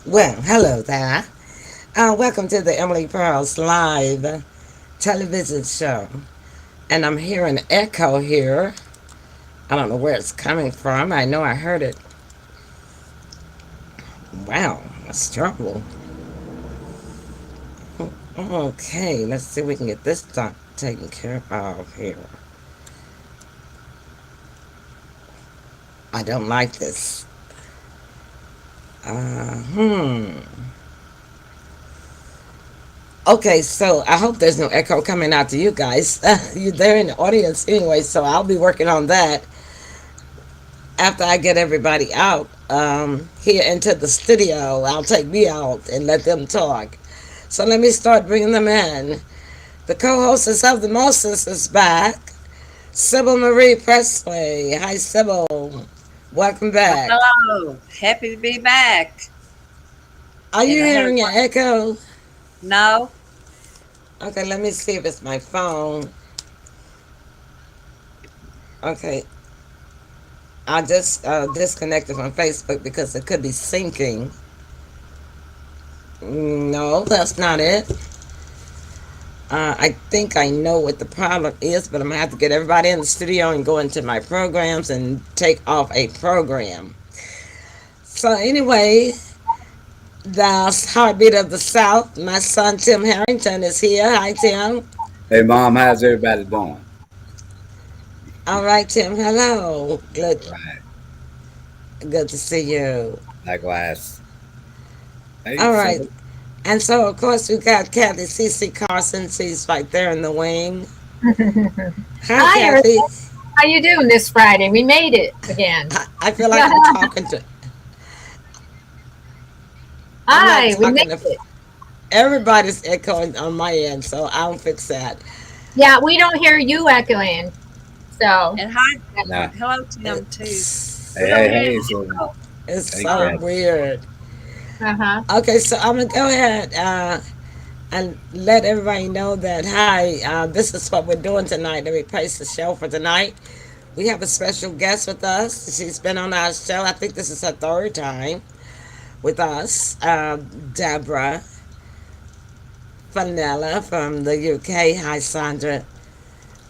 Well, hello there. Welcome to the Emily Pearls live television show. And I'm hearing an echo here. I don't know where it's coming from. I know I heard it. Wow, that's trouble. Okay, let's see if we can get this taken care of here. I don't like this. Hmm. Okay, so I hope there's no echo coming out to you guys. You're there in the audience anyway, so I'll be working on that after I get everybody out here into the studio. I'll take me out and let them talk. So let me start bringing them in. The co-hostess of the Moses is back. Sybil Marie Presley. Hi, Sybil. Welcome Well, back. hello. Happy to be back. Are And you I had hearing an echo? no. Okay, let me see if it's my phone. Okay, I just disconnected from Facebook because it could be syncing. No, that's not it. I think I know what the problem is, but I'm gonna have to get everybody in the studio and go into my programs and take off a program. So anyway, the heartbeat of the South. My son Tim Harrington is here. Hi, Tim. Hey, Mom, how's everybody doing? All right, Tim. Hello. Good. Right. Good to see you. Likewise. Hey, All right. Sybil. And so, of course, we got Kathy C.C. Carson. She's right there in the wing. Hi, Hi, Earth. Kathy. How you doing this Friday? We made it again. I feel like I'm talking to. I'm not Hi, we made talking to. it. Everybody's echoing on my end, so I'll fix that. Yeah, we don't hear you echoing. So, And hi, Nah. hello to them too. It's, We Hey, don't hey, hear hey, any Sybil. echo. it's Hey, so Kat. weird. uh-huh. Okay, so I'm gonna go ahead and let everybody know that hi, this is what we're doing tonight. Let me place the show for tonight. We have a special guest with us. She's been on our show. I think this is her third time with us. Deborah Fennella from the UK. Hi, Sandra.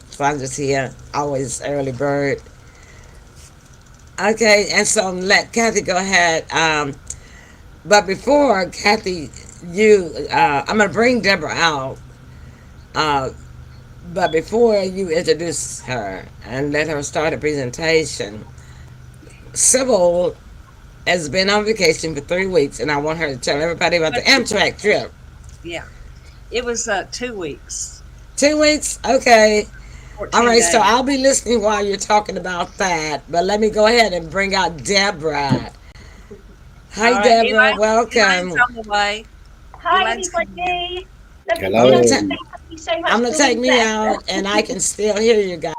Sandra's here. Always early bird. Okay, and so let Kathy go ahead. But before Kathy, I'm gonna bring Deborah out. Uh, but before you introduce her and let her start a presentation, Sybil has been on vacation for 3 weeks, and I want her to tell everybody about the But Amtrak trip. yeah, it was 2 weeks, 2 weeks, okay. All 14 right, so days. I'll be listening while you're talking about that. But let me go ahead and bring out Deborah. Hi, All right, Deborah. Elaine's Welcome. on the way. Hi, Elaine's coming in. everybody. Lovely to I'm be gonna on ta- Hello. today. Thank you so I'm much gonna for the take me request. out, and I can still hear you guys.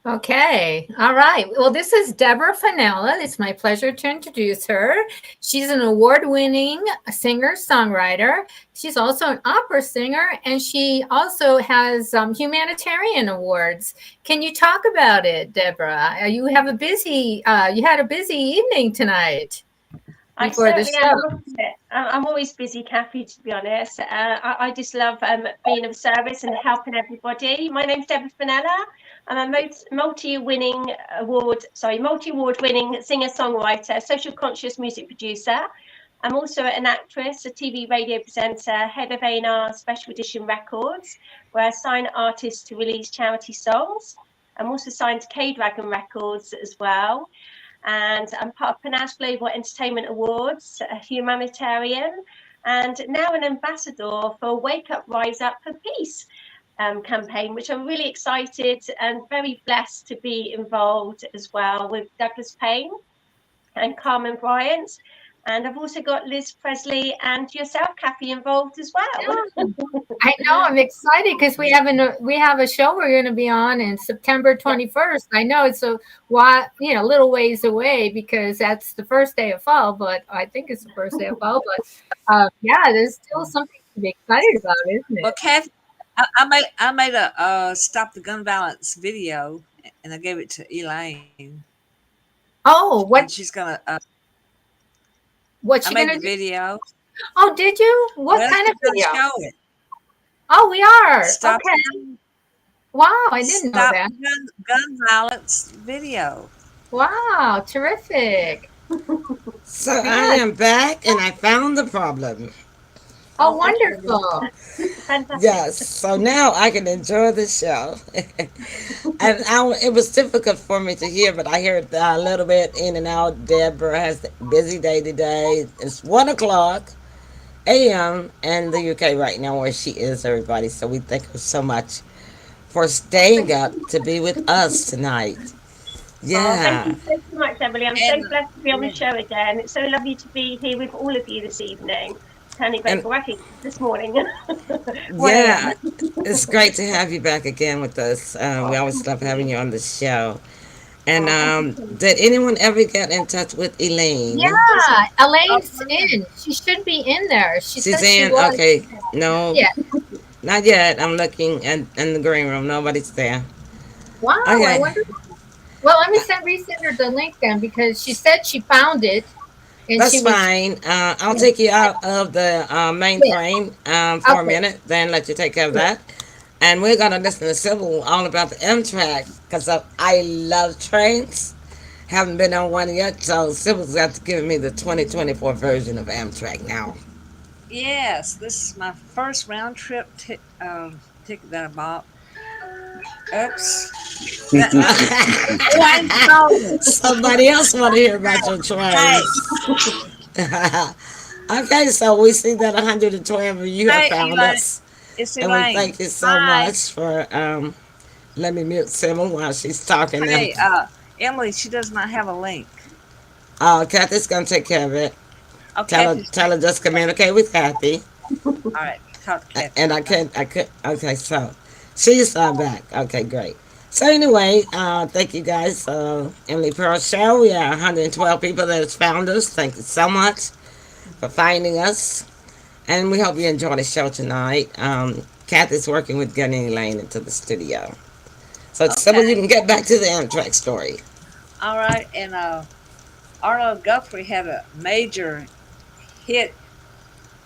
Okay. All right. Well, this is Deborah Fennella. It's my pleasure to introduce her. She's an award-winning singer-songwriter. She's also an opera singer, and she also has humanitarian awards. Can you talk about it, Deborah? You had a busy evening tonight I before the certainly am. show. I must admit, I'm always busy, Kathy, to be honest. I just love being of service and helping everybody. My name's Deborah Fennella. I'm a multi-award winning singer-songwriter, social conscious music producer. I'm also an actress, a TV radio presenter, head of A&R Special Edition Records, where I sign artists to release charity songs. I'm also signed to K-Dragon Records as well, and I'm part of Panache Global Entertainment Awards, a humanitarian, and now an ambassador for Wake Up, Rise Up for Peace campaign, which I'm really excited and very blessed to be involved as well with Douglas Payne and Carmen Bryant. And I've also got Liz Presley and yourself, Kathy, involved as well. I know. I'm excited because we have a show we're going to be on in September 21st. I know it's little ways away because that's the first day of fall, but I think it's the first day of fall. But yeah, there's still something to be excited about, isn't Well, it? Kathy, I made a stop the gun violence video, and I gave it to Elaine, Oh, and what? she's gonna What's I she made gonna the do? video. Oh, did you? What Well, kind of she's video? gonna show it. Oh, we are. Stop Okay. the Wow, I didn't know stop that. the gun violence video. Wow, terrific. So I Good. am back and I found the problem. Oh, Oh, thank you, Emily. wonderful. Fantastic. Yes, so now I can enjoy the show. It was difficult for me to hear, but I heard a little bit in and out. Deborah has a busy day today. It's 1 o'clock a.m. in the UK right now, where she is, everybody. So we thank her so much for staying up to be with us tonight. Oh, thank Yeah. you so, so much, Emily. I'm so And blessed to be on the yeah, show again. It's so lovely to be here with all of you this evening. Turning And grateful, actually, this morning, 1 a.m. yeah, it's great to have you back again with us. We Oh, always thank love having you. you on the show. And Oh, thank you so much. did anyone ever get in touch with Elaine? Yeah, oh, Elaine's in. She should be in there. She She's said she in. was. Okay. No, Yeah. not yet. I'm looking in the green room. Nobody's there. Wow, I Okay. wonder. Well, let me resend her the link then because she said she found it and she That's was. fine. I'll Yeah. take you out of the Yeah. mainframe for a Okay. minute, then let you take care of Sure. that. And we're going to listen to Sybil all about the Amtrak because I love trains. Haven't been on one yet, so Sybil's got to give me the 2024 version of Amtrak now. yes, this is my first round trip ticket that I bought. Oops. Elaine's calling me. Somebody else want to hear about your Hey, trains. Okay, so we see that 112 of you have hey, found Elaine. us. It's And we Elaine. thank you so Hi. much for let me mute Sybil while she's talking. And Hey, Emily, she does not have a link. Kathy's gonna take care of it. Oh, Kathy's Tell her taking. just communicate with Kathy. All right, talk to Kathy. And Bye. I could. Okay, so she's back. Okay, great. So anyway, thank you guys. Emily Pearl Show. We are 112 people that has found us. Thank you so much for finding us, and we hope you enjoy the show tonight. Kathy's working with getting Elaine into the studio. So Sybil, you Okay. can get back to the Amtrak story. All right, and Arlo Guthrie had a major hit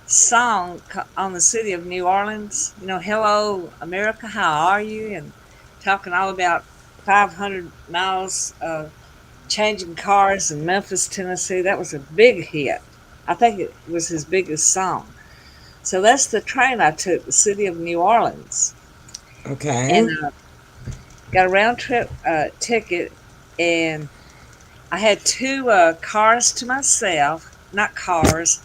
song on the city of New Orleans. You know, "Hello America, how are you?" and talking all about 500 miles changing cars in Memphis, Tennessee. That was a big hit. I think it was his biggest song. So that's the train I took, the city of New Orleans, and Okay. got a round trip ticket, and I had two cars to myself, not cars.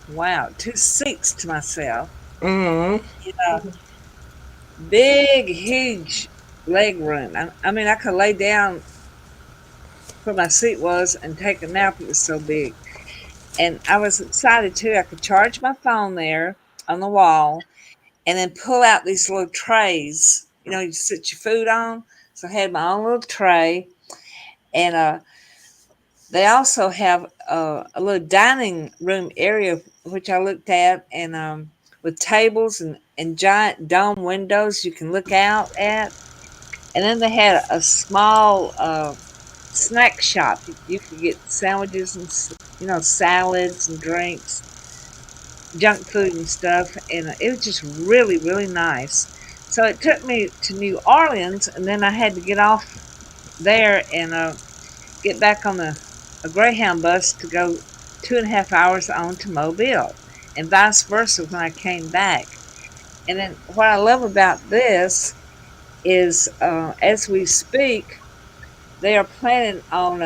Wow, two seats to myself. Mm-hmm. You know, big, huge leg room. I mean, I could lay down where my seat was and take a nap. It was so big. And I was excited too. I could charge my phone there on the wall and then pull out these little trays, you know, you sit your food on. So I had my own little tray. And they also have a little dining room area, which I looked at, and with tables and giant dome windows you can look out at. And then they had a small snack shop. You could get sandwiches and salads and drinks, junk food and stuff, and it was just really really nice. So it took me to New Orleans, and then I had to get off there and get back on a Greyhound bus to go 2.5 hours on to Mobile, and vice versa when I came back. And then what I love about this is, as we speak, they are planning on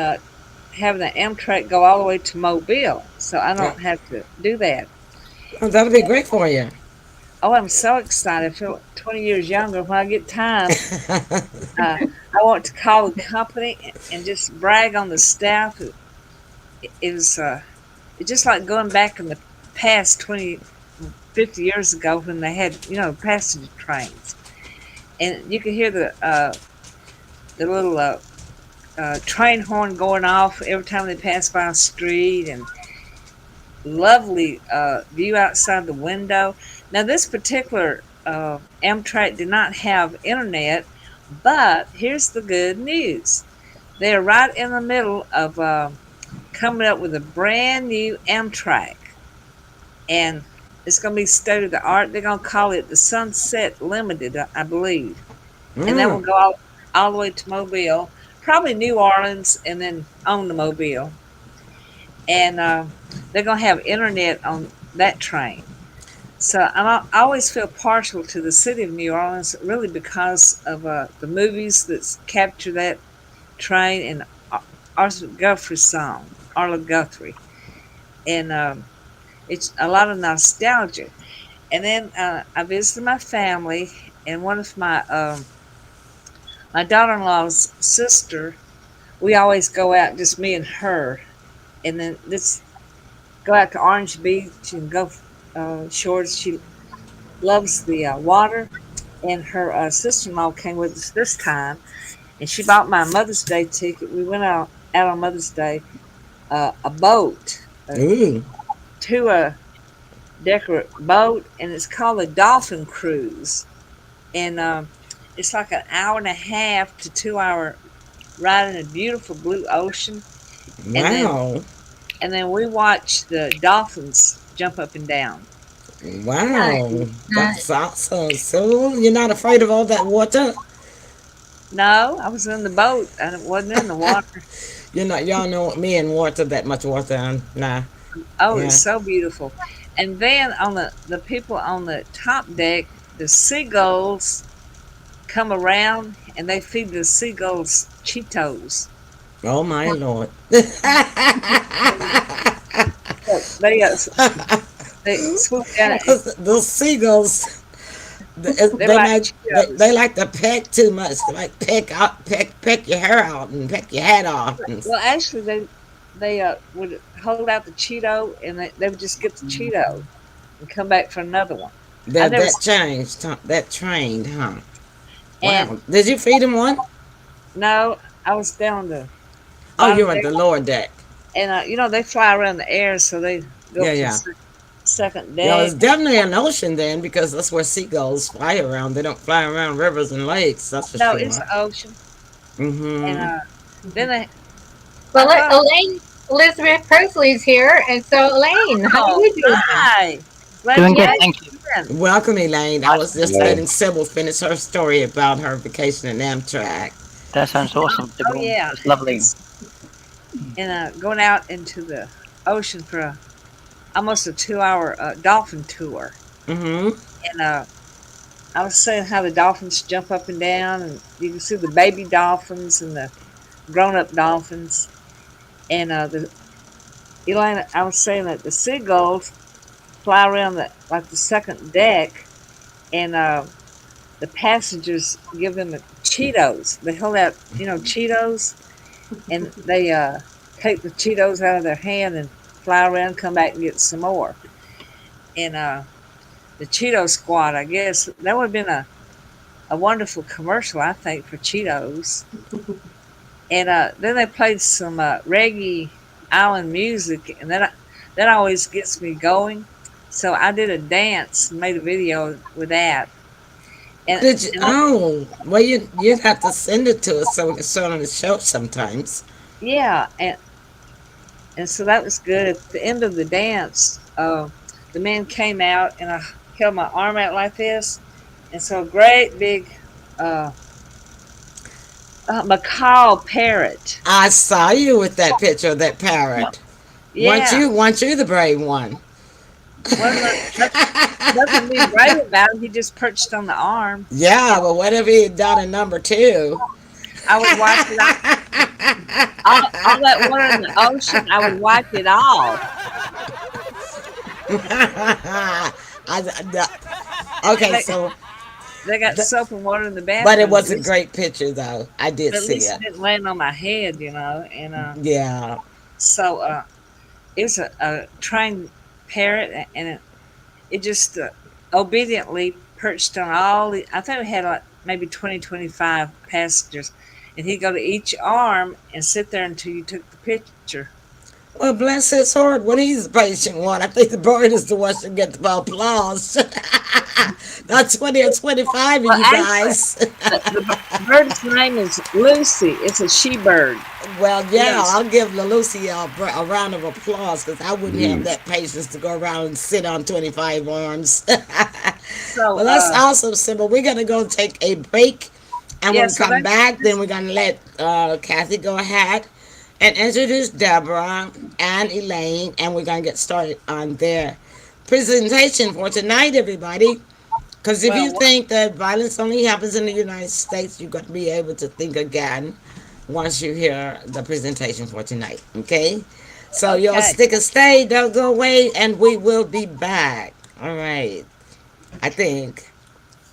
having the Amtrak go all the way to Mobile, so I Oh, don't have to do that. that'll be great for you. Oh, I'm so excited! I feel like 20 years younger. When I get time, I want to call the company and just brag on the staff. It was it's just like going back in the past 20, 50 years ago when they had, passenger trains. And you could hear the little train horn going off every time they pass by a street, and lovely view outside the window. Now, this particular Amtrak did not have internet, but here's the good news. They are right in the middle of coming up with a brand new Amtrak, and it's going to be state of the art. They're going to call it the Sunset Limited, I believe, and that will Mm. go all the way to Mobile, probably New Orleans, and then on to Mobile. And they're going to have internet on that train. So I always feel partial to the city of New Orleans, really because of the movies that capture that train and Arthur Guthrie's song, Arlo Guthrie, and it's a lot of nostalgia. And then I visited my family, and one of my daughter-in-law's sister. We always go out, just me and her, and then let's go out to Orange Beach and go shores. She loves the water, and her sister-in-law came with us this time, and she bought my Mother's Day ticket. We went out on Mother's Day, a boat, Ooh. to a decorate boat, and it's called a Dolphin Cruise, and it's like an hour and a half to 2 hour ride in a beautiful blue ocean, and then Wow. we watch the dolphins jump up and down. Wow. Nice. That's awesome. So you're not afraid of all that water? No, I was in the boat and it wasn't in the water. You're not, y'all know me and water, that much water. Nah. Oh, it's Yeah. so beautiful. And then on the people on the top deck, the seagulls come around and they feed the seagulls Cheetos. Oh my Lord. So they swoop down and Those seagulls, they they like like they Cheetos. like to peck too much. They like peck your hair out and peck your hat off. And Well, actually, they would hold out the Cheeto and they would just get the Cheeto and come back for another one. I that never that changed, huh? That trained, huh? and Wow. Did you feed him one? no, I was down the Oh, you bottom were at deck, the lower deck. and they fly around the air, so they go Yeah, up to the yeah. second Yeah, deck. it's definitely an ocean then because that's where seagulls fly around. They don't fly around rivers and lakes, that's for No, it's sure. the ocean, and Mm-hmm. then I Well, thought, Elaine, Elizabeth Presley's here. And so, Elaine, how are oh, you doing? hi, glad Doing you good, made thank you. it in. Welcome, Elaine. I was just Hello. letting Sybil finish her story about her vacation in Amtrak. That sounds awesome, Oh Deborah. yeah, That's lovely. it's and going out into the ocean for almost a 2 hour dolphin tour, Mm-hmm. and I was saying how the dolphins jump up and down, and you can see the baby dolphins and the grown-up dolphins. And the Elaine, I was saying that the seagulls fly around the second deck, and the passengers give them Cheetos. They hold out, Cheetos, and they take the Cheetos out of their hand and fly around, come back and get some more. And the Cheeto Squad, I guess that would have been a wonderful commercial, I think, for Cheetos. And then they played some reggae island music, and that always gets me going. So I did a dance, made a video with that, and Did you? and I, Oh, well, you'd have to send it to us so we can show it on the show sometimes. yeah, and so that was good. At the end of the dance, the man came out, and I held my arm out like this, and so a great big uh, macaw parrot. I saw you with that picture of that parrot. Yeah, Weren't you the brave one? wasn't nothing to be brave about. He just perched on the arm, Yeah, and but what if he had done a number two? I would wipe it off. All that water in the ocean, I would wipe it off. Okay, They, so, they got th- soap and water in the but it bathroom. was a great picture, though. I did At see least it. it didn't land on my head, and Yeah. so it was a trained parrot, and it just obediently perched on all the. I think we had like maybe 20, 25 passengers, and he'd go to each arm and sit there until you took the picture. Well, bless his heart. When he's the patient one, I think the bird is the one that gets the applause. Not 20 or 25 of Well, you actually, guys. the bird's name is Lucy. It's a she bird. Well, yeah, Lucy. I'll give Lucy a round of applause because I wouldn't have Mm. that patience to go around and sit on 25 arms. So, Well, that's awesome, Sybil. We're going to go take a break. And yeah, when we so come that's back, then we're going to let Kathy go ahead and introduce Deborah and Elaine. And we're going to get started on their presentation for tonight, everybody. Because if you well, think that violence only happens in the United States, you're going to be able to think again once you hear the presentation for tonight. Okay? So y'all okay. stick and stay, don't go away, and we will be back. All right. I think.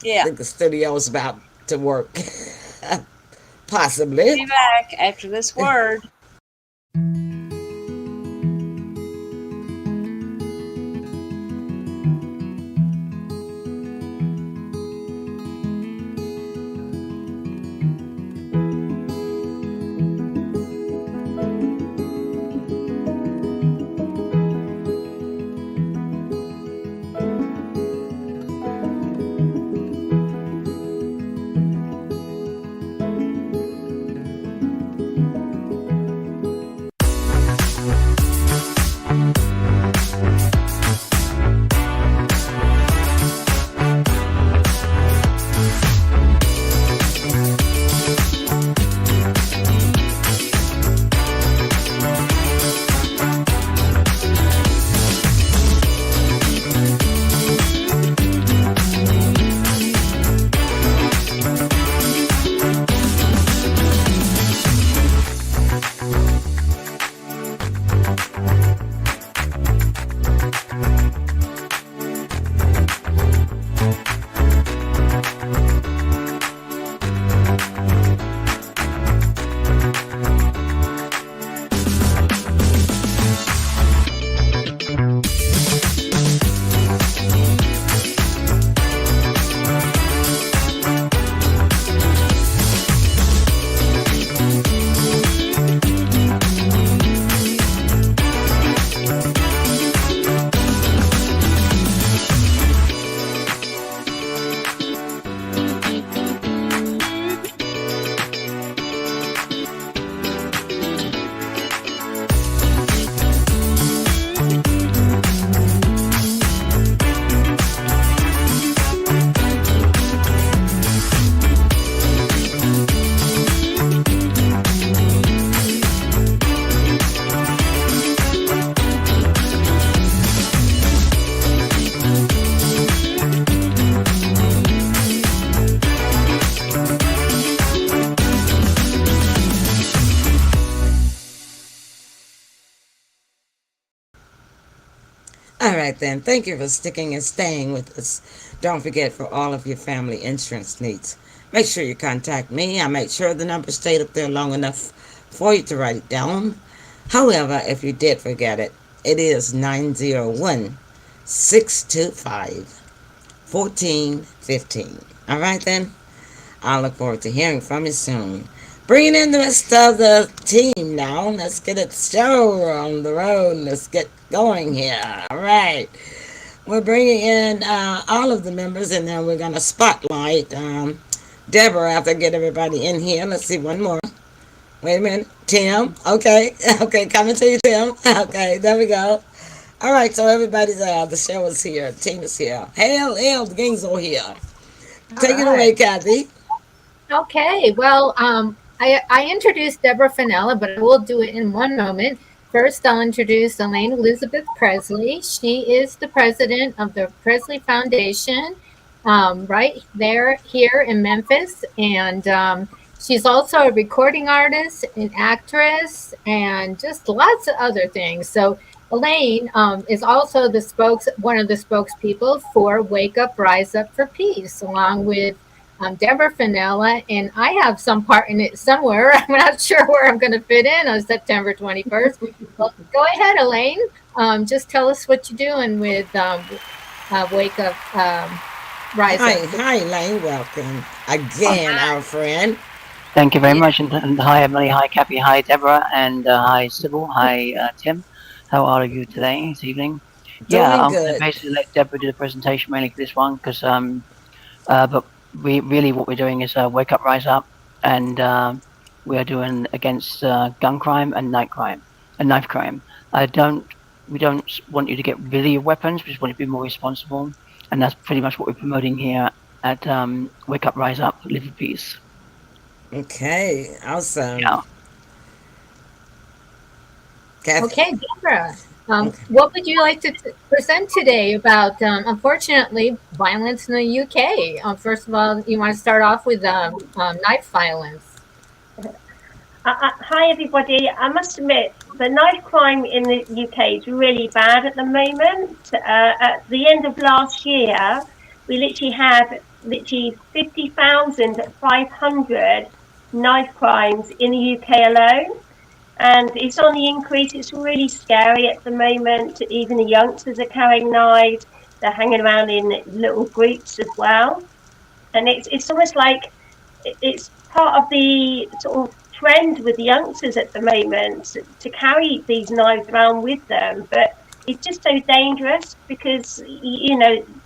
I Yeah. think the studio is about to work. Possibly. Be back after this word. All right, then. Thank you for sticking and staying with us. Don't forget for all of your family insurance needs. Make sure you contact me. I make sure the number stayed up there long enough for you to write it down. However, if you did forget it, it is 901 625 1415. All right, then. I look forward to hearing from you soon. Bringing in the rest of the team now. Let's get it show on the road. Let's get going here. All right. We're bringing in all of the members, and then we're going to spotlight Deborah after I get everybody in here. Let's see, one more. Wait a minute. Tim. Okay. Okay, coming to you, Tim. Okay, there we go. All right, so everybody's the show is here. The team is here. Hell, the gang's all here. All Take it right. away, Kathy. Okay, well, I introduced Deborah Fennella, but I will do it in one moment. First, I'll introduce Elaine Elizabeth Presley. She is the president of the Presley Foundation, right there here in Memphis, and she's also a recording artist, an actress, and just lots of other things. So Elaine is also one of the spokespeople for Wake Up, Rise Up for Peace, along with Deborah Fennella, and I have some part in it somewhere. I'm not sure where I'm going to fit in on September 21st. Well, go ahead, Elaine. Just tell us what you're doing with Wake Up, Rise Hi, Up. hi, Elaine. Welcome again, our friend. Thank you very much. And hi, Emily. Hi, Cappy. Hi, Deborah. And hi, Sybil. Hi, Tim. How are you today, this evening? Yeah, Doing I'm going to good. basically let Deborah do the presentation mainly for this one because but we really what we're doing is wake up, rise up, and we are doing against gun crime and night crime and knife crime. I don't we don't want you to get rid of your weapons. We just want you to be more responsible, and that's pretty much what we're promoting here at Wake Up, Rise Up, Live in Peace. Okay, awesome. Yeah. Kathy. Okay, Deborah, Okay. what would you like to present today about, unfortunately, violence in the UK? First of all, you want to start off with knife violence. Hi, everybody. I must admit, the knife crime in the UK is really bad at the moment. At the end of last year, we literally had 50,500 knife crimes in the UK alone. And it's on the increase. It's really scary at the moment. Even the youngsters are carrying knives. They're hanging around in little groups as well. And it's almost like it's part of the sort of trend with the youngsters at the moment to carry these knives around with them. But it's just so dangerous because,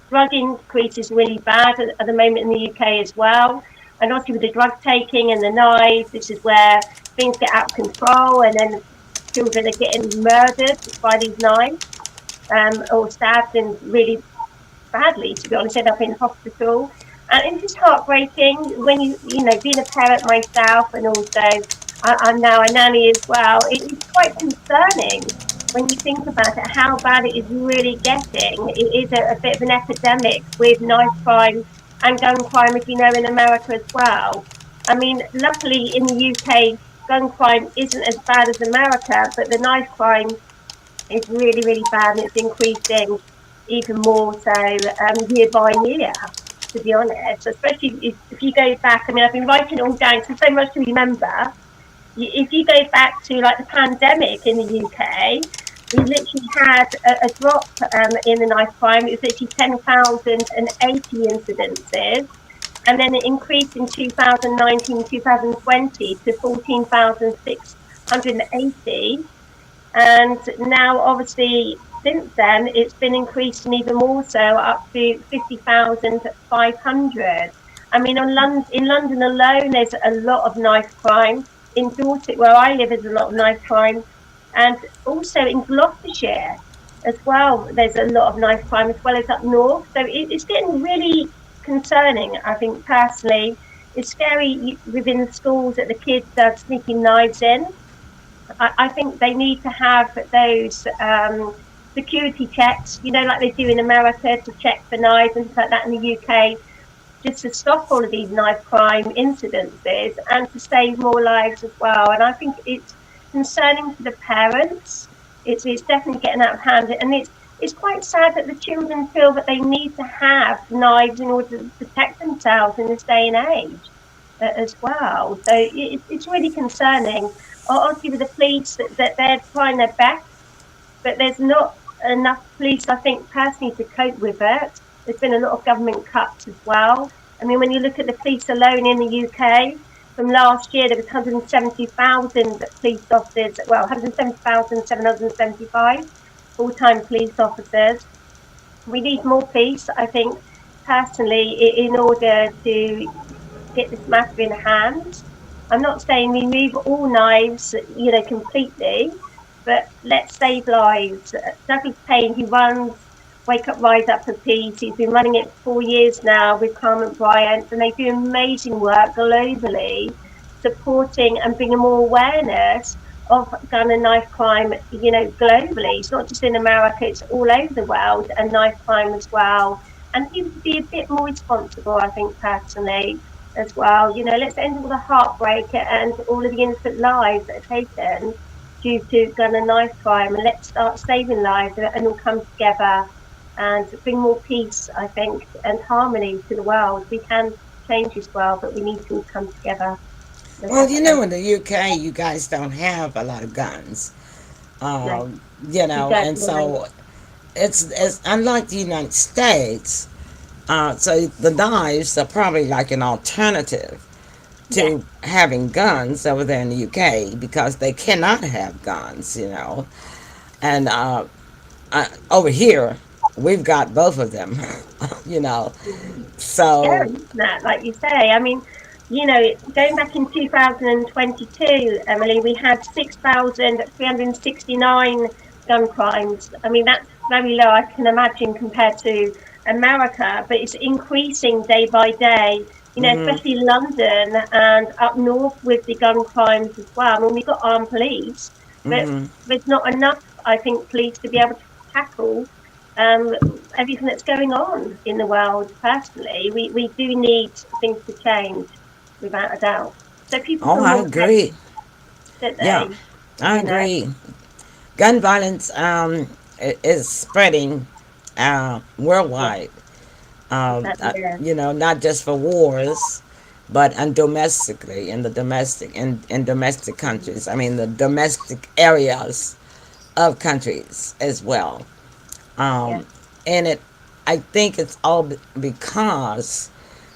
drug increase is really bad at the moment in the UK as well. And obviously with the drug taking and the knives, this is where things get out of control, and then children are getting murdered by these knives, or stabbed and really badly, to be honest, end up in hospital. And it's just heartbreaking when being a parent myself, and also I'm now a nanny as well. It's quite concerning when you think about it, how bad it is really getting. It is a bit of an epidemic with knife crime and gun crime, as you know, in America as well. I mean, luckily in the UK, gun crime isn't as bad as America, but the knife crime is really, really bad, and it's increasing even more so year by year, to be honest. Especially if you go back, I mean, I've been writing it all down, so much to remember. If you go back to like the pandemic in the UK, we literally had a drop in the knife crime. It was literally 10,080 incidences. And then it increased in 2019, 2020 to 14,680. And now, obviously, since then, it's been increasing even more so up to 50,500. I mean, in London alone, there's a lot of knife crime. In Dorset, where I live, there's a lot of knife crime. And also in Gloucestershire as well, there's a lot of knife crime, as well as up north. So it's getting really concerning, I think, personally. It's scary within the schools that the kids are sneaking knives in. I think they need to have those security checks, like they do in America, to check for knives and things like that in the UK, just to stop all of these knife crime incidences and to save more lives as well. And I think it's concerning for the parents. It's definitely getting out of hand, and it's quite sad that the children feel that they need to have knives in order to protect themselves in this day and age as well. So it's really concerning. Obviously, with the police, that they're trying their best, but there's not enough police, I think, personally, to cope with it. There's been a lot of government cuts as well. I mean, when you look at the police alone in the UK, from last year, there was 170,000 police officers, well, 170,775 full-time police officers. We need more police, I think, personally, in order to get this matter in hand. I'm not saying remove all knives, completely, but let's save lives. Douglas Payne, who runs Wake Up, Rise Up for Peace, he's been running it for 4 years now with Carmen Bryant, and they do amazing work globally, supporting and bringing more awareness of gun and knife crime, globally. It's not just in America, it's all over the world, and knife crime as well. And people to be a bit more responsible, I think, personally, as well. Let's end all the heartbreak and all of the innocent lives that are taken due to gun and knife crime, and let's start saving lives and all come together and bring more peace, I think, and harmony to the world. We can change this world, but we need to all come together. Well, in the UK, you guys don't have a lot of guns. No, we And don't. so it's unlike the United States. So the knives are probably like an alternative Yeah, to having guns over there in the UK because they cannot have guns. And over here, we've got both of them, you know. Scary, So, isn't that? Like you say, I mean, going back in 2022, Emily, we had 6,369 gun crimes. I mean, that's very low, I can imagine, compared to America, but it's increasing day by day, hmm especially London and up north with the gun crimes as well. I mean, we've got armed police, but hmm there's not enough, I think, police to be able to tackle um, everything that's going on in the world. Personally, we do need things to change, without a doubt. So people oh, feel I more safe, agree. don't Yeah, they? I You know, agree. Gun violence is spreading yeah, worldwide. exactly. Yeah, Not just for wars, but and domestically in the domestic in domestic countries. I mean, the domestic areas of countries as well. yeah, Um, and I think it's all because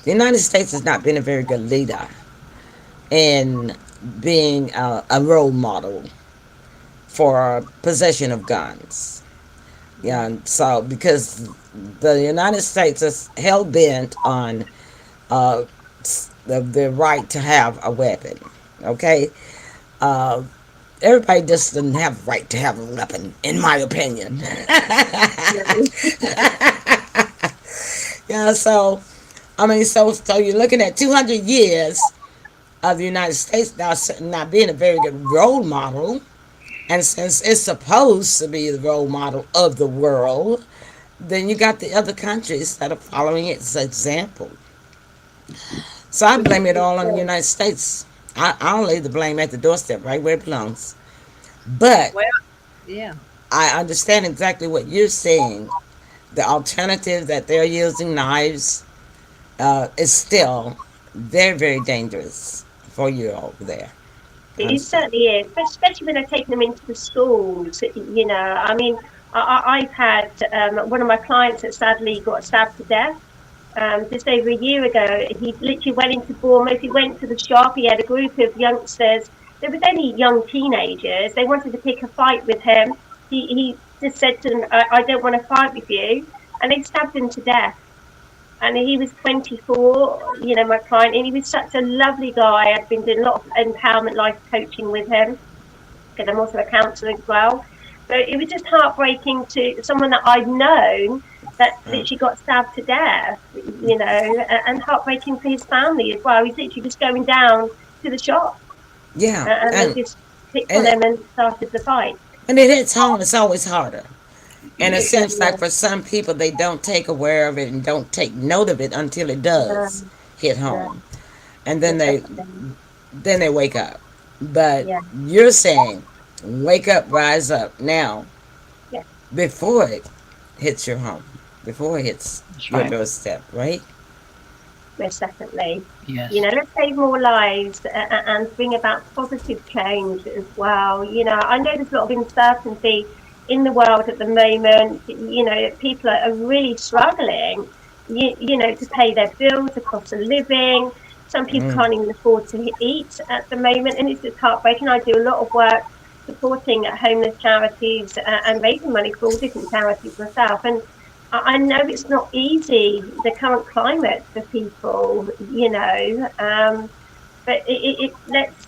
the United States has not been a very good leader in being a role model for possession of guns. Yeah, and so because the United States is hell bent on uh, the right to have a weapon. Okay, uh, everybody just doesn't have the right to have a weapon, in my opinion. yeah. Yeah, so I mean, so you're looking at 200 years of the United States now not being a very good role model, and since it's supposed to be the role model of the world, then you got the other countries that are following its example. So I Which is blame it really all on the good. United States. I'll lay the blame at the doorstep, right where it belongs. But Well, yeah. I understand exactly what you're saying. The alternative that they're using, knives, is still very, very dangerous for you over there. I It understand. certainly is, especially when they're taking them into the schools. I mean, I've had one of my clients that sadly got stabbed to death just over a year ago. He literally went into Bournemouth. He went to the shop. He had a group of youngsters. There was only young teenagers. They wanted to pick a fight with him. He just said to them, I don't want to fight with you. And they stabbed him to death. And he was 24, my client, and he was such a lovely guy. I've been doing a lot of empowerment life coaching with him because I'm also a counsellor as well. But it was just heartbreaking to someone that I'd known that Uh, literally got stabbed to death, and heartbreaking for his family as well. He's literally just going down to the shop, yeah, and they just picked on and him and started the fight. and it hits home. It's always harder. And it It seems certainly like is. for some people, they don't take aware of it and don't take note of it until it does Um, hit yeah, home, and most definitely. then they wake up. But Yeah, you're saying, wake up, rise up now yeah, before it hits your home, before it hits That's your right. doorstep, right? most definitely. Yes. Let's save more lives and bring about positive change as well. I know there's a lot of uncertainty in the world at the moment. People are really struggling, to pay their bills, the cost of living. Some people Mm. can't even afford to eat at the moment, and it's just heartbreaking. I do a lot of work supporting homeless charities and raising money for all different charities myself. And I know it's not easy, the current climate for people, but let's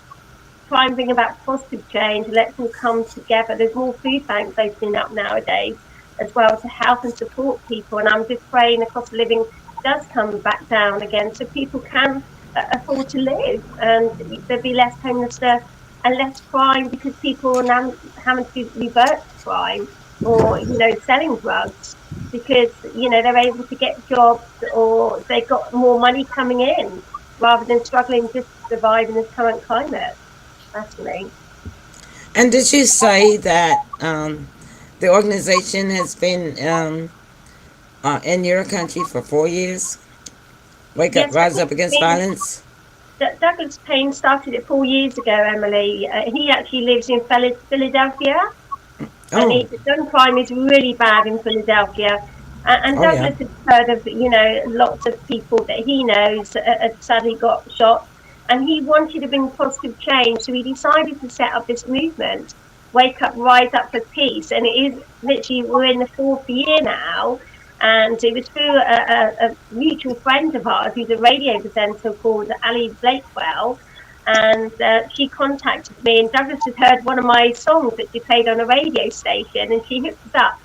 try and bring about positive change. Let's all come together. There's more food banks opening up nowadays as well to help and support people. And I'm just praying the cost of living does come back down again so people can afford to live and there'll be less homelessness and less crime because people are now having to revert to crime or, selling drugs because, they're able to get jobs or they've got more money coming in rather than struggling just to survive in this current climate. Personally, And did you say that the organization has been in your country for 4 years? Wake up, yes, rise up against violence. Douglas Payne started it 4 years ago. Emily, he actually lives in Philadelphia, and Oh, the gun crime is really bad in Philadelphia. And oh yeah. Douglas has heard of lots of people that he knows had sadly got shot, and he wanted to bring positive change, so he decided to set up this movement Wake Up, Rise Up for Peace. And it is literally, we're in the 4th year now. And it was through a mutual friend of ours who's a radio presenter called Ali Blakewell. And she contacted me, and Douglas had heard one of my songs that she played on a radio station, and she hooked us up.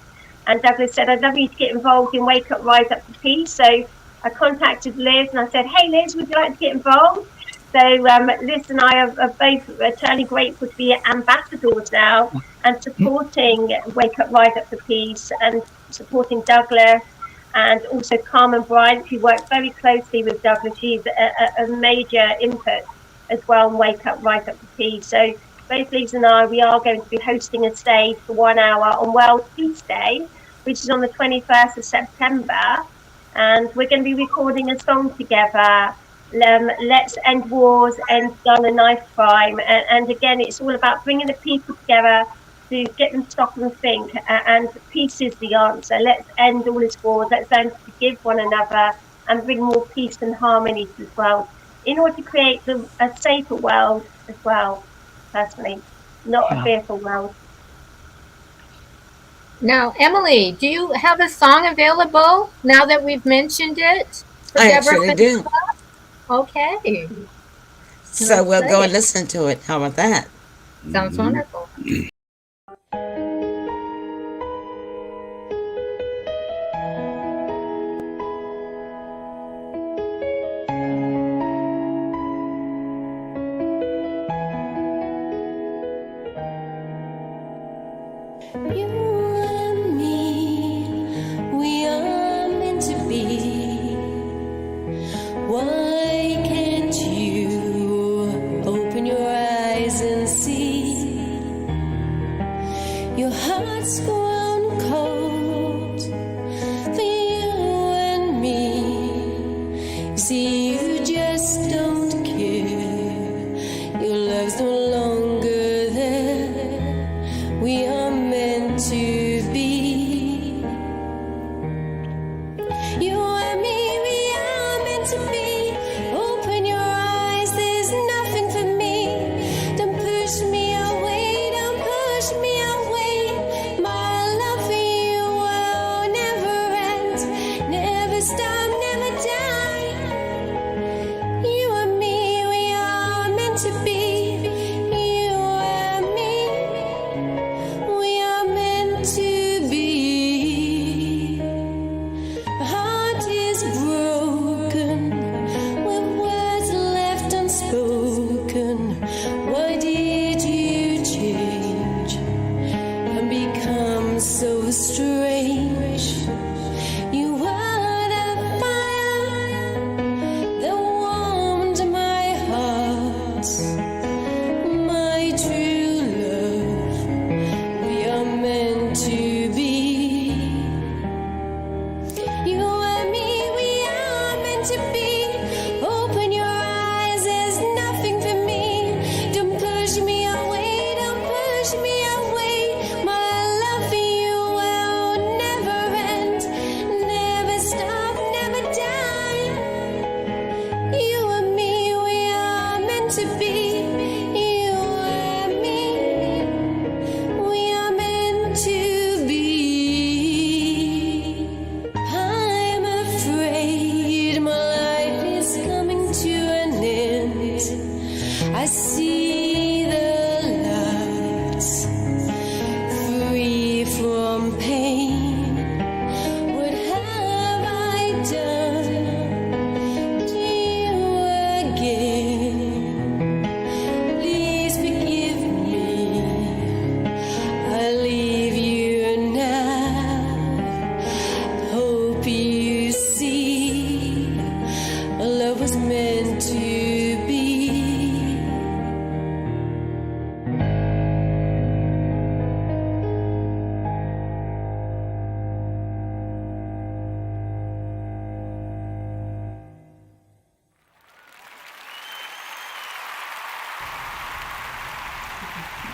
And Douglas said, I'd love you to get involved in Wake Up, Rise Up for Peace. So I contacted Liz and I said, hey, Liz, would you like to get involved? So Liz and I are both eternally grateful to be ambassadors now and supporting Wake Up, Rise Up for Peace and supporting Douglas and also Carmen Bryant, who works very closely with Douglas. She's a major input as well in Wake Up, Rise Up for Peace. So both Liz and I, we are going to be hosting a stage for 1 hour on World Peace Day, which is on the 21st of September. And we're going to be recording a song together. Let's end wars, end gun and knife crime. And again, it's all about bringing the people together to get them to stop and think. And peace is the answer. Let's end all this wars. Let's learn to forgive one another and bring more peace and harmony to this world in order to create a safer world as well, personally, not a fearful world. Now, Emily, do you have a song available now that we've mentioned it? I actually do. Okay. So we'll go and listen to it. How about that? Sounds wonderful.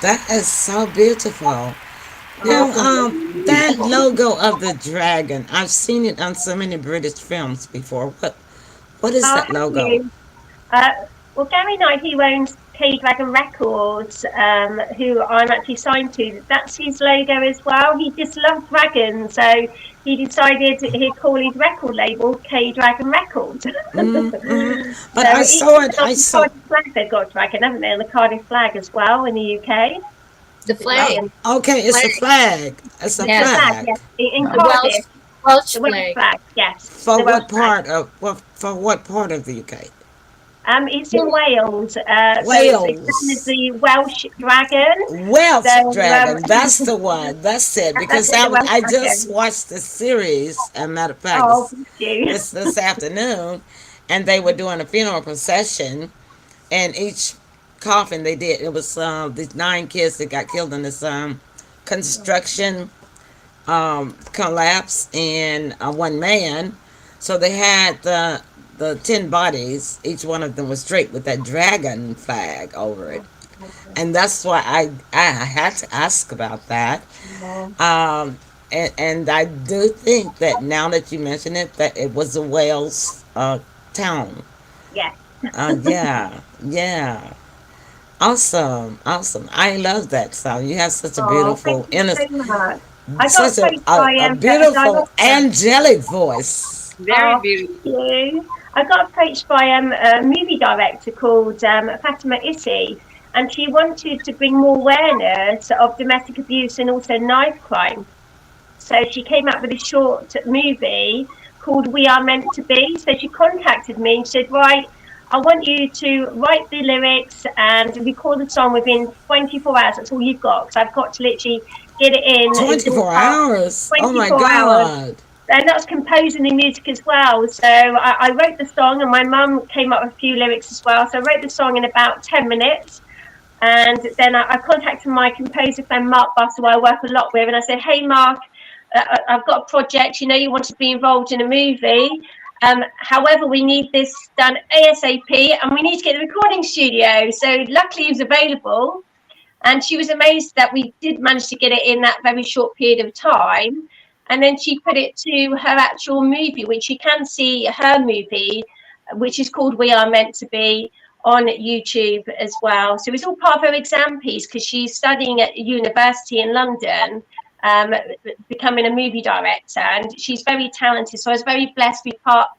That is so beautiful. Now, that logo of the dragon, I've seen it on so many British films before. What is that logo? Well, Gary Knight, K Dragon Records, who I'm actually signed to. That's his logo as well. He just loved dragons, so he decided he'd call his record label K Dragon Records. But So I each saw it. on I the saw. Cardiff flag, they've got a dragon, haven't they? On the Cardiff flag as well in the UK. The flag. Okay, it's a flag. It's a Yes. The flag, flag. yes. In The Cardiff, Welsh the Welsh flag. flag, yes. For The what Welsh flag. part of what part of the UK? It's in Wales. So it's known as Wales. the Welsh dragon. Welsh So dragon. That's the one. That's it. that's Because it, the Welsh I dragon. just watched the series. As a matter of fact, Oh, bless you. this afternoon, and they were doing a funeral procession, and each coffin they did, it was these 9 kids that got killed in this construction collapse, and one man. So they had the 10 bodies. Each one of them was draped with that dragon flag over it, and that's why I had to ask about that. And I do think that now that you mention it, that it was a Wales town. Yeah. Yeah, yeah. Awesome, awesome. I love that song. You have such a Oh, beautiful, thank you so much. I got such approached by a a beautiful, director. angelic voice. Very Oh, beautiful. thank you. I got approached by a movie director called Fatima Issy, and she wanted to bring more awareness of domestic abuse and also knife crime. So she came up with a short movie called We Are Meant to Be. So she contacted me and said, right, I want you to write the lyrics and record the song within 24 hours. That's all you've got. Because I've got to literally get it in. 24 hours. Oh my 24 hours. God. And that's composing the music as well. So I wrote the song, and my mum came up with a few lyrics as well. So I wrote the song in about 10 minutes. And then I contacted my composer friend, Mark Buss, who I work a lot with. And I said, hey, Mark, I've got a project. You know, you want to be involved in a movie. However, we need this done ASAP, and we need to get the recording studio. So luckily he was available. And she was amazed that we did manage to get it in that very short period of time. And then she put it to her actual movie, which you can see her movie, which is called We Are Meant to Be, on YouTube as well. So it's all part of her exam piece, because she's studying at a university in London, becoming a movie director, and she's very talented. So I was very blessed to be part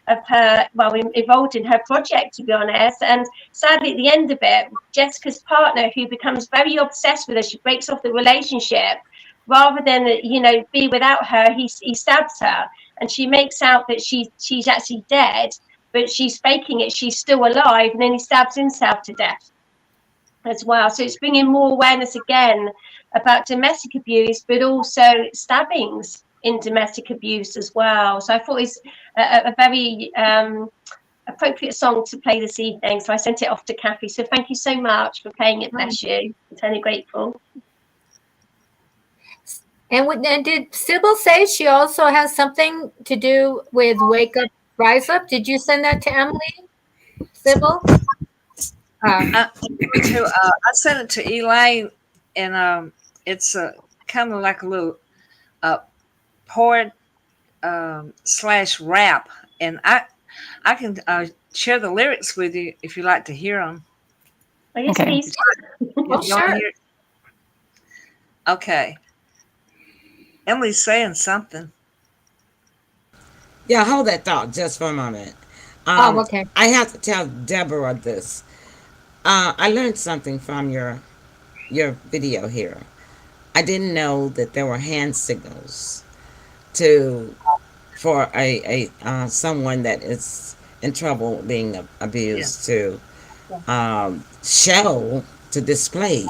of her, well, involved in her project, to be honest. And sadly, at the end of it, Jessica's partner, who becomes very obsessed with her, she breaks off the relationship. Rather than, you know, be without her, he stabs her, and she makes out that she's actually dead, but she's faking it, she's still alive, and then he stabs himself to death as well. So it's bringing more awareness again about domestic abuse, but also stabbings in domestic abuse as well. So I thought it's a very appropriate song to play this evening. So I sent it off to Kathy. So thank you so much for playing it. Bless you. I'm totally grateful. And did Sybil say she also has something to do with Wake Up, Rise Up? Did you send that to Emily, Sybil? I sent it to Elaine, and it's kind of like a little poet / rap, and I can share the lyrics with you if you like to hear them. Oh, yes, Okay. please. Oh, sure. Okay. Emily's saying something. Yeah, hold that thought just for a moment. Okay. I have to tell Deborah this. I learned something from your video here. I didn't know that there were hand signals for a someone that is in trouble being abused to show, to display.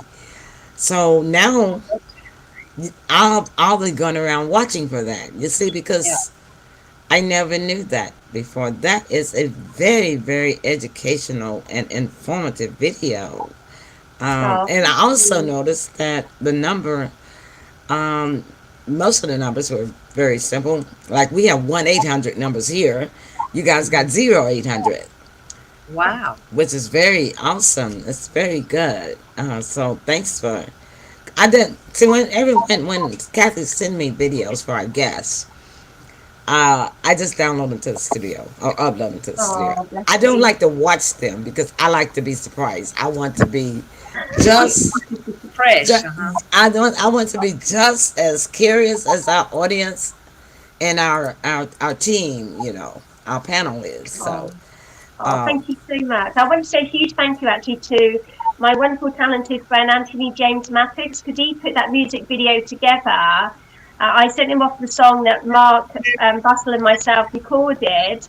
So now I'll be going around watching for that. You see, because I never knew that before. That is a very, very educational and informative video. And I also noticed that the number, most of the numbers were very simple. Like we have 1-800 numbers here. You guys got 0-800. Wow. Which is very awesome. It's very good. So thanks for. I didn't see when Kathy sent me videos for our guests. I just download them to the studio or upload them to the studio. Oh, bless I don't you. like to watch them because I like to be surprised. I want to be just, Fresh. just Uh-huh. I want to be just as curious as our audience and our team, our panel is. So, Oh, oh, um, thank you so much. I want to say a huge thank you actually to my wonderful, talented friend Anthony James Mattix because he put that music video together. I sent him off the song that Mark Bustle and myself recorded,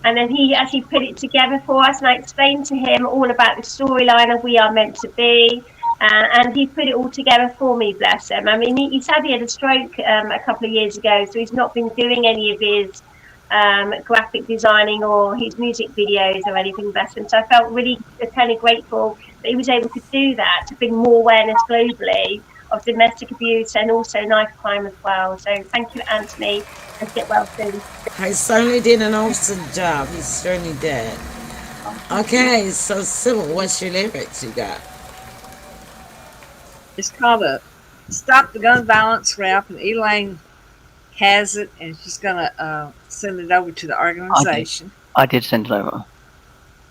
and then he actually put it together for us. And I explained to him all about the storyline of We Are Meant to Be. And he put it all together for me, bless him. I mean, he said he had a stroke a couple of years ago, so he's not been doing any of his graphic designing or his music videos or anything, bless him. So I felt really kind of grateful that he was able to do that to bring more awareness globally of domestic abuse and also knife crime as well. So thank you, Anthony, and get well soon. he certainly did an awesome job. He certainly did. Okay, so Sybil, what's your lyrics you got? It's called a Stop the Gun Violence rap, and Elaine has it, and she's going to send it over to the organization. I did send it over.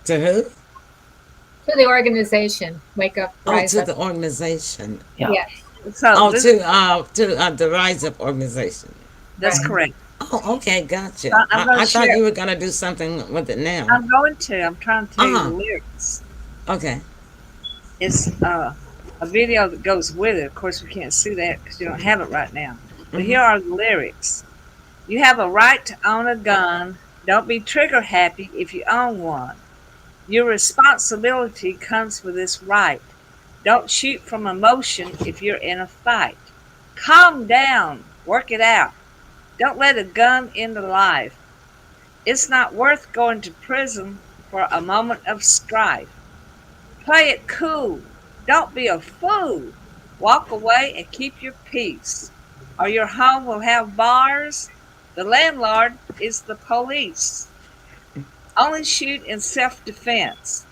To who? To the organization. Wake up, Oh, rise to up. the organization. Yeah. Yes. So Oh, this, to the Rise Up organization. that's Right. correct. Oh, okay, gotcha. I'm gonna I thought share- you were gonna do something with it now. I'm going to. I'm trying to tell you Uh-huh. the lyrics. Okay. It's a video that goes with it. Of course, we can't see that because you don't have it right now. But here are the lyrics. You have a right to own a gun. Don't be trigger happy if you own one. Your responsibility comes with this right. Don't shoot from emotion if you're in a fight. Calm down. Work it out. Don't let a gun into life. It's not worth going to prison for a moment of strife. Play it cool. Don't be a fool. Walk away and keep your peace, or your home will have bars. The landlord is the police. Only shoot in self-defense.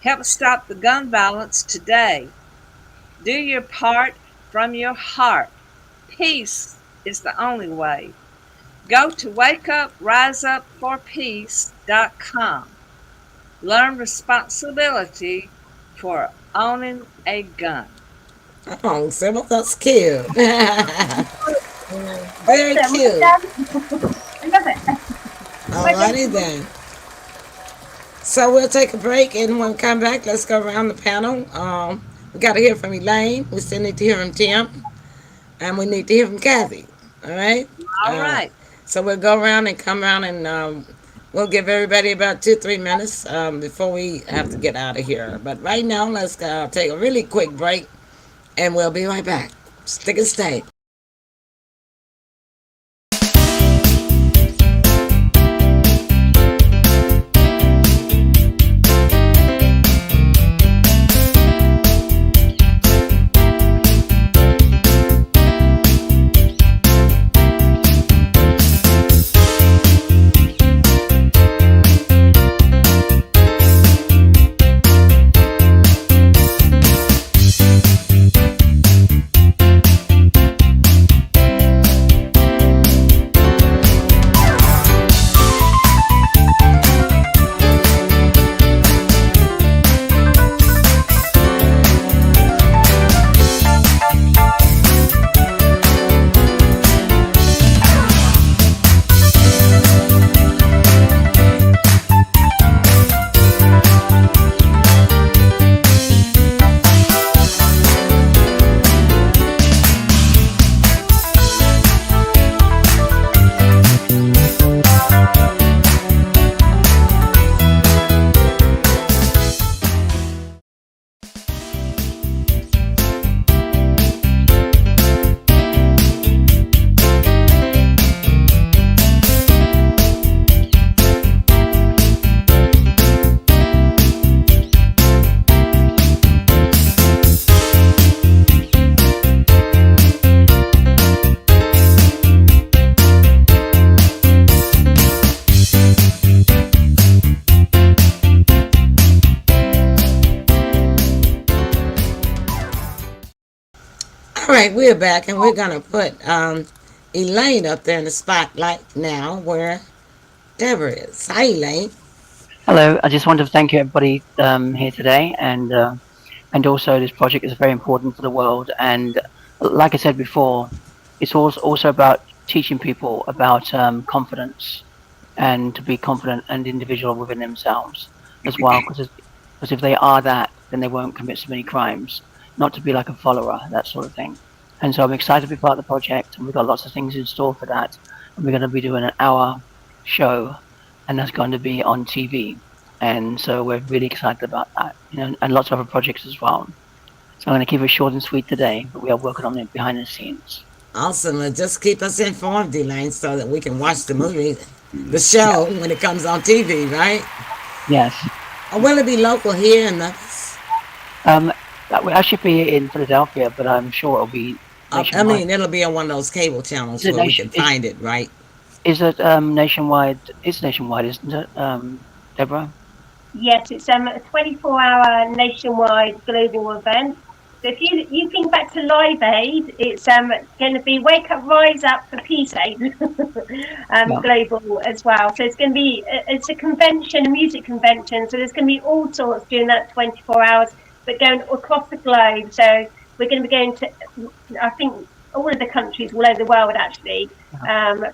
Help stop the gun violence today. Do your part from your heart. Peace is the only way. Go to wakeupriseupforpeace.com. Learn responsibility for owning a gun. Oh, Sybil, that's cute. Very Awesome. cute. I love it. Alrighty then. So we'll take a break, and when we come back, let's go around the panel. We got to hear from Elaine. We still need to hear from Tim, and we need to hear from Kathy. All right. All right. So we'll go around and come around, and we'll give everybody about 2-3 minutes before we have to get out of here. But right now, let's take a really quick break, and we'll be right back. Stick and stay. All right, we're back, and we're gonna put Elaine up there in the spotlight now where Deborah is. Hi, Elaine. Hello. I just want to thank you, everybody here today, and also this project is very important for the world. And like I said before, it's also about teaching people about confidence and to be confident and individual within themselves as well. Because if they are that, then they won't commit so many crimes. Not to be like a follower, that sort of thing. And so I'm excited to be part of the project, and we've got lots of things in store for that. And we're going to be doing an hour show, and that's going to be on TV. And so we're really excited about that, and lots of other projects as well. So I'm going to keep it short and sweet today, but we are working on it behind the scenes. Awesome. And just keep us informed, Elaine, so that we can watch the movie, the show, when it comes on TV, right? Yes. Or will it be local here in the... I should be in Philadelphia, but I'm sure it'll be nationwide. I mean, it'll be on one of those cable channels where we can find it, right? Is it nationwide? It's nationwide, isn't it, Deborah? Yes, it's a 24-hour nationwide global event. So if you think back to Live Aid, it's going to be Wake Up, Rise Up for Peace Aid, global as well. So it's a convention, a music convention. So there's going to be all sorts during that 24 hours, but going across the globe. So we're going to be going to, I think, all of the countries all over the world actually,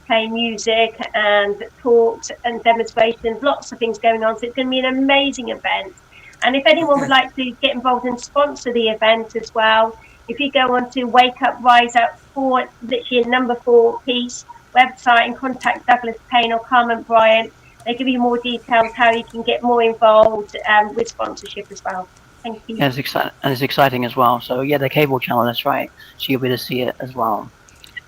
playing music and talks and demonstrations, lots of things going on. So it's going to be an amazing event. And if anyone would like to get involved and sponsor the event as well, if you go on to Wake Up, Rise Up for literally number 4 Peace website and contact Douglas Payne or Carmen Bryant, they give you more details how you can get more involved with sponsorship as well. Thank you. Yeah, it's exciting as well. So yeah, the cable channel, that's right. So you'll be able to see it as well.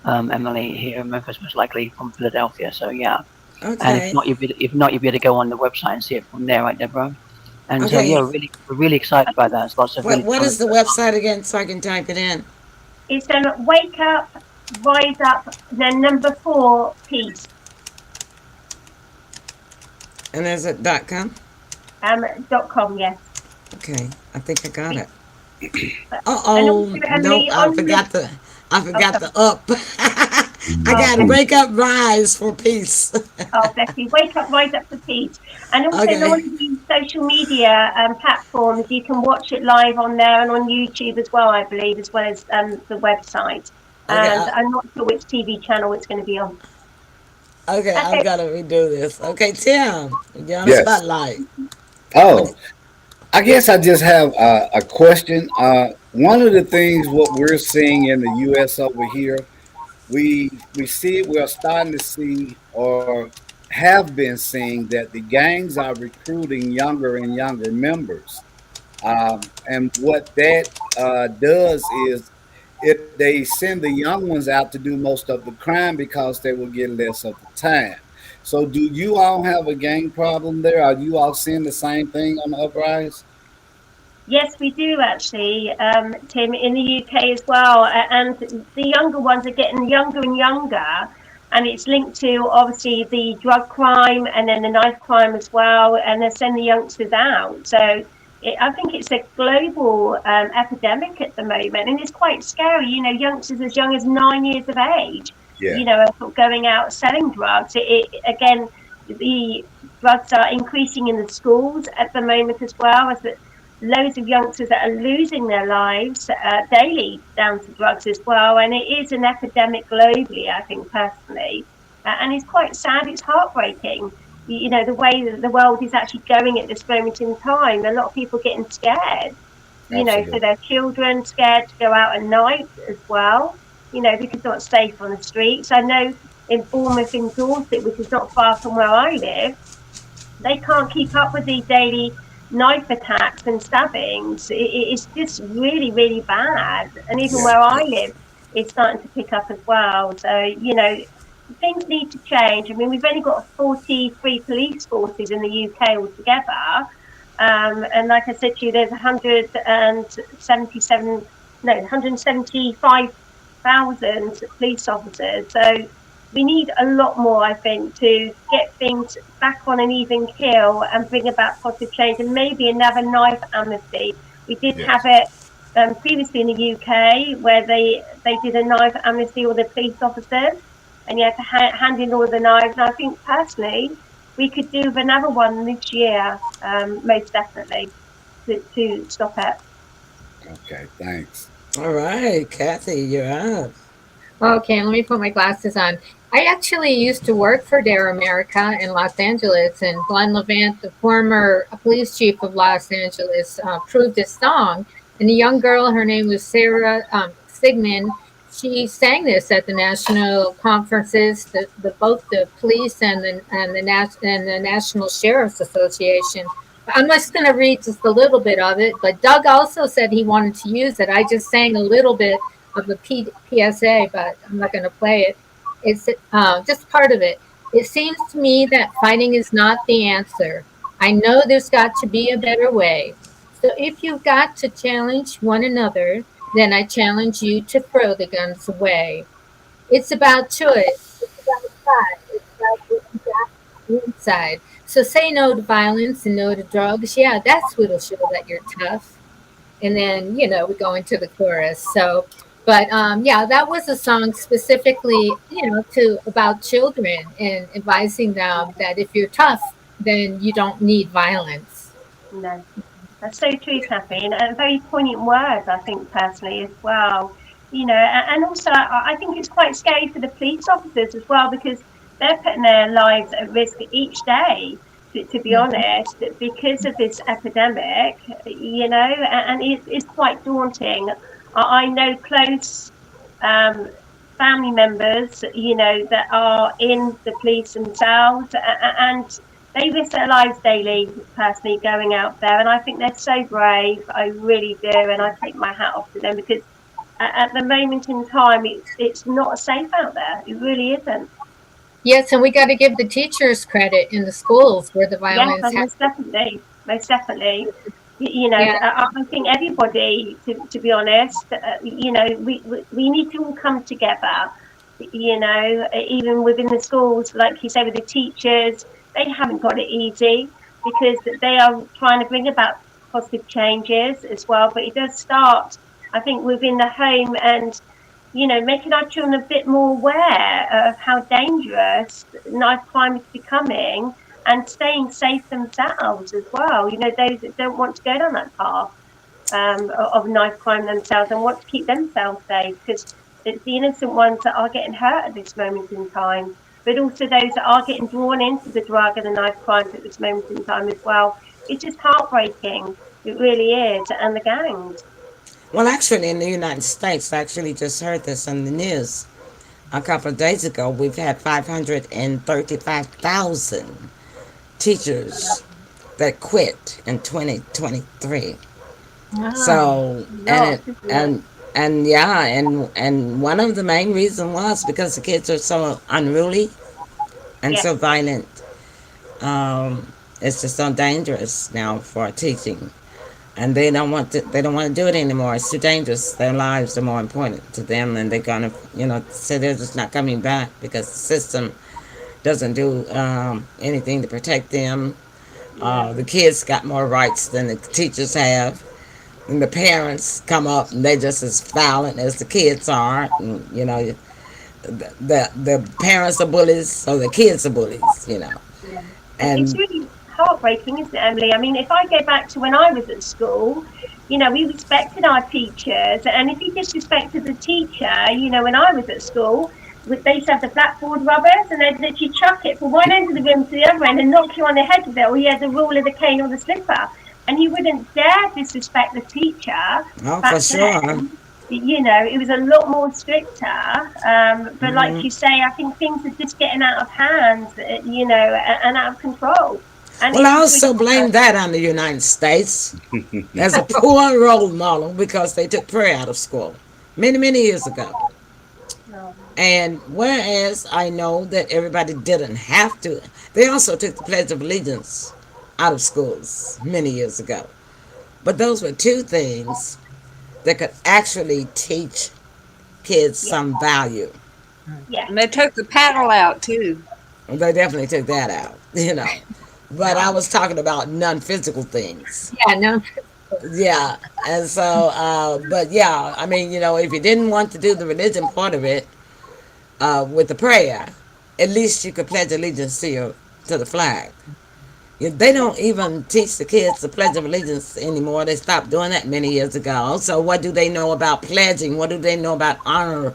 Emily here in Memphis, most likely from Philadelphia. So yeah. Okay. And if not, you'll be able to go on the website and see it from there, right, Deborah? And so yeah, we're really excited about that. It's lots of what is the website again, so I can type it in? It's Wake Up, Rise Up, then number 4 Peace. And is it .com? .com, yes. Okay, I think I got it. Also, Emily, no, I forgot the up. I got to Wake Up, Rise for Peace. Oh, bless you. Wake Up, Rise Up for Peace. And also on all of these social media platforms, you can watch it live on there and on YouTube as well, I believe, as well as the website. And I'm not sure which TV channel it's going to be on. Okay, I've got to redo this. Okay, Tim, you're on the spotlight. Oh, I guess I just have a question. One of the things what we're seeing in the U.S. over here, we are starting to see or have been seeing that the gangs are recruiting younger and younger members. And what that does is they send the young ones out to do most of the crime because they will get less of the time. So do you all have a gang problem there? Are you all seeing the same thing on the uprise? Yes, we do actually, Tim, in the UK as well. And the younger ones are getting younger and younger. And it's linked to, obviously, the drug crime and then the knife crime as well. And they're sending the youngsters out. So I think it's a global epidemic at the moment. And it's quite scary, youngsters as young as 9 years of age. Yeah. Going out selling drugs. Again, the drugs are increasing in the schools at the moment as well, as loads of youngsters that are losing their lives daily down to drugs as well. And it is an epidemic globally, I think, personally. And it's quite sad. It's heartbreaking, the way that the world is actually going at this moment in time. A lot of people getting scared, for their children, scared to go out at night as well. Because it's not safe on the streets. I know in Bournemouth, in Dorset, which is not far from where I live, they can't keep up with the daily knife attacks and stabbings. It's just really, really bad. And even where I live, it's starting to pick up as well. So, things need to change. I mean, we've only got 43 police forces in the UK altogether. And like I said to you, there's 175,000 police officers. So we need a lot more, I think, to get things back on an even keel and bring about positive change, and maybe another knife amnesty. We did have it previously in the UK where they did a knife amnesty with the police officers, and you had to hand in all the knives. And I think personally, we could do with another one this year, most definitely, to stop it. Okay, thanks. All right, Kathy, you're up. Okay, let me put my glasses on. I actually used to work for Dare America in Los Angeles, and Glenn Levant, the former police chief of Los Angeles, approved this song. And a young girl, her name was Sarah Sigmund, she sang this at the national conferences, both the police and the National Sheriff's Association. I'm just going to read just a little bit of it, but Doug also said he wanted to use it. I just sang a little bit of the PSA, but I'm not going to play it. It's just part of it. It seems to me that fighting is not the answer. I know there's got to be a better way. So if you've got to challenge one another, then I challenge you to throw the guns away. It's about choice. It's about pride. It's about what you got inside. So say no to violence and no to drugs. Yeah, that's what'll show that you're tough. And then we go into the chorus. So but yeah, that was a song specifically to about children and advising them that if you're tough, then you don't need violence. No, that's so true, Kathy, and very poignant words, I think, personally, as well. And also I think it's quite scary for the police officers as well, because they're putting their lives at risk each day, to be honest, because of this epidemic, and it's quite daunting. I know close family members, that are in the police themselves, and they risk their lives daily, personally, going out there. And I think they're so brave. I really do. And I take my hat off to them, because at the moment in time, it's not safe out there. It really isn't. Yes, and we got to give the teachers credit in the schools where the Yes, violence most definitely. Most definitely. Yeah. I think everybody, to be honest, we need to all come together, even within the schools, like you say, with the teachers. They haven't got it easy, because they are trying to bring about positive changes as well. But it does start, I think, within the home, and making our children a bit more aware of how dangerous knife crime is becoming, and staying safe themselves as well. Those that don't want to go down that path of knife crime themselves, and want to keep themselves safe, because it's the innocent ones that are getting hurt at this moment in time, but also those that are getting drawn into the drug and the knife crimes at this moment in time as well. It's just heartbreaking. It really is. And the gangs. Well, actually, in the United States, I actually just heard this on the news a couple of days ago. We've had 535,000 teachers that quit in 2023. Wow. So Lots, isn't it? and yeah, and one of the main reasons was because the kids are so unruly and so Yes. violent. It's just so dangerous now for teaching, and they don't want to do it anymore. It's too dangerous. Their lives are more important to them, and they're gonna so they're just not coming back because the system doesn't do anything to protect them. The kids got more rights than the teachers have, and the parents come up and they're just as violent as the kids are. And, the parents are bullies, so the kids are bullies. Yeah. It's And really heartbreaking, isn't it, Emily? I mean, if I go back to when I was at school, we respected our teachers. And if you disrespected the teacher, when I was at school, they used to have the blackboard rubbers, and they'd let you chuck it from one end of the room to the other end and knock you on the head with it, or you had the rule of the cane or the slipper. And you wouldn't dare disrespect the teacher oh, for back sure. then. It was a lot more stricter. But like Mhm. you say, I think things are just getting out of hand, and out of control. And Well, it's I just really also blame sad. that on the United States as a poor role model because they took prayer out of school many, many years ago. No. And whereas I know that everybody didn't have to, they also took the Pledge of Allegiance out of schools many years ago. But those were two things that could actually teach kids Yeah, some value. yeah, And they took the paddle out too. They definitely took that out. But I was talking about non physical things. Yeah, no. Yeah. And so, but yeah, I mean, if you didn't want to do the religion part of it, with the prayer, at least you could pledge allegiance to the flag. They don't even teach the kids the Pledge of Allegiance anymore. They stopped doing that many years ago. So what do they know about pledging? What do they know about honor?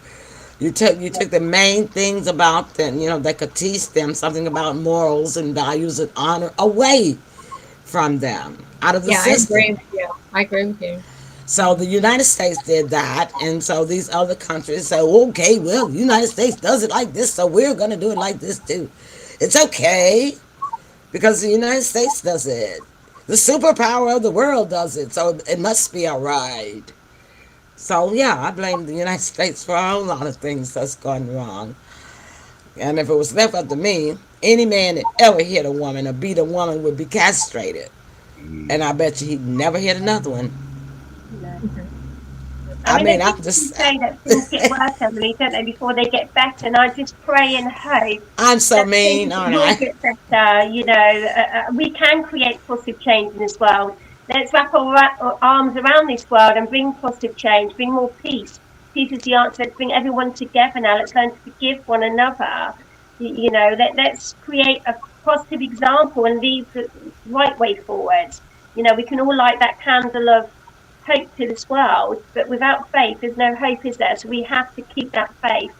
You took the main things about them, that could teach them something about morals and values and honor away from them, out of the Yeah, I agree system. with you. I agree with you. So the United States did that, and so these other countries say, okay, well, the United States does it like this, so we're going to do it like this too. It's okay because the United States does it. The superpower of the world does it, so it must be all right. So yeah, I blame the United States for a whole lot of things that's gone wrong. And if it was left up to me, any man that ever hit a woman or beat a woman would be castrated. And I bet you he'd never hit another one. No. I I mean, mean, they I'm do just, say that things get worse, Emily, don't they, before they get better. And I just pray and hope I'm so that mean, things aren't will I? get better. We can create positive change in this world. Let's wrap our arms around this world and bring positive change, bring more peace. Peace is the answer. Let's bring everyone together now. Let's learn to forgive one another. Let's create a positive example and lead the right way forward. We can all light that candle of hope to this world, but without faith, there's no hope, is there? So we have to keep that faith,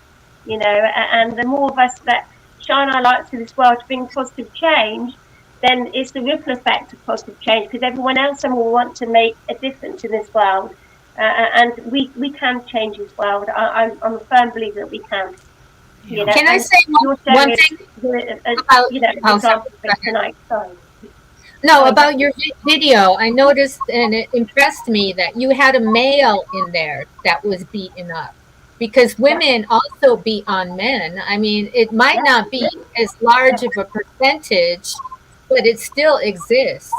and the more of us that shine our lights to this world to bring positive change, then it's the ripple effect of positive change because everyone else will want to make a difference in this world. And we can change this world. I'm a firm believer that we can. Can I And say you're one showing us, thing about, an oh, sorry, example of go it ahead. tonight. Sorry. No, Sorry, about your video, I noticed and it impressed me that you had a male in there that was beaten up because yeah, women also beat on men. I mean, it might yeah, not be as large yeah. of a percentage, but it still exists.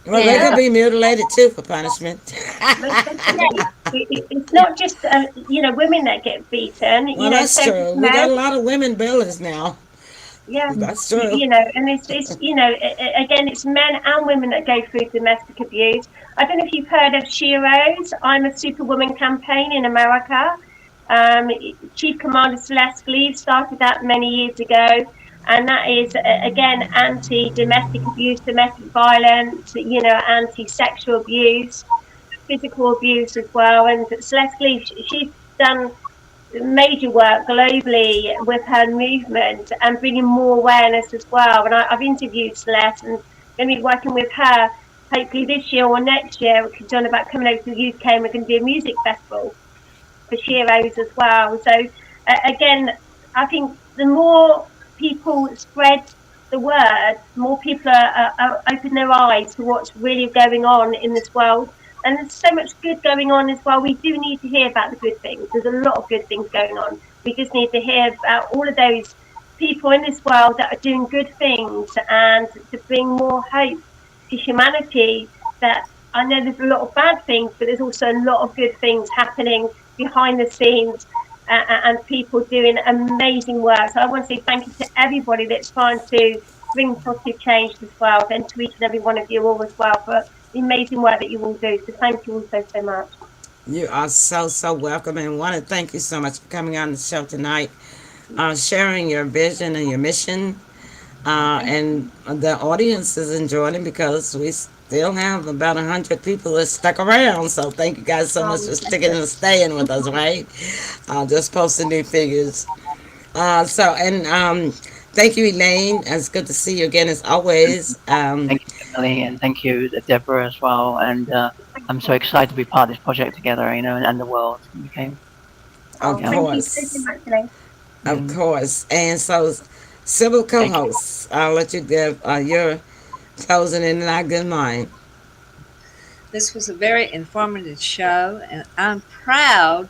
Well, they And could be mutilated too for punishment. Most definitely. It's not just women that get beaten. Well, that's So does true. We got men. a lot of women billers now. Yeah, That's true. and it's again, it's men and women that go through domestic abuse. I don't know if you've heard of Sheroes. I'm a Superwoman campaign in America. Um, Chief Commander Celeste Lee started that many years ago, and that is again anti-domestic abuse, domestic violence, anti-sexual abuse, physical abuse as well. And Celeste Lee, she's done major work globally with her movement and bringing more awareness as well. And I've interviewed Celeste and going to be working with her hopefully this year or next year. We've done about coming over to the UK and we're going to do a music festival for Sheroes as well. So again, I think the more people spread the word, the more people are open their eyes to what's really going on in this world. And there's so much good going on as well. We do need to hear about the good things. There's a lot of good things going on. We just need to hear about all of those people in this world that are doing good things and to bring more hope to humanity. That I know there's a lot of bad things, but there's also a lot of good things happening behind the scenes and people doing amazing work. So I want to say thank you to everybody that's trying to bring positive change to this world and to each and every one of you all as well for the amazing work that you all do. So thank you all so much. You are so, so welcome, and want to thank you so much for coming on the show tonight, sharing your vision and your mission. And the audience is enjoying it because we still have about 100 people that stuck around. So thank you guys so much for sticking and staying with us, right? Just posting new figures. Thank you, Elaine. It's good to see you again as always. Thank you, Emily, and thank you, Deborah, as well. And I'm so excited to be part of this project together, and the world. Okay. Of Thank you so course. much, Elaine. Of course. And so, civil co-hosts, I'll let you give your closing and then I give mine. This was a very informative show, and I'm proud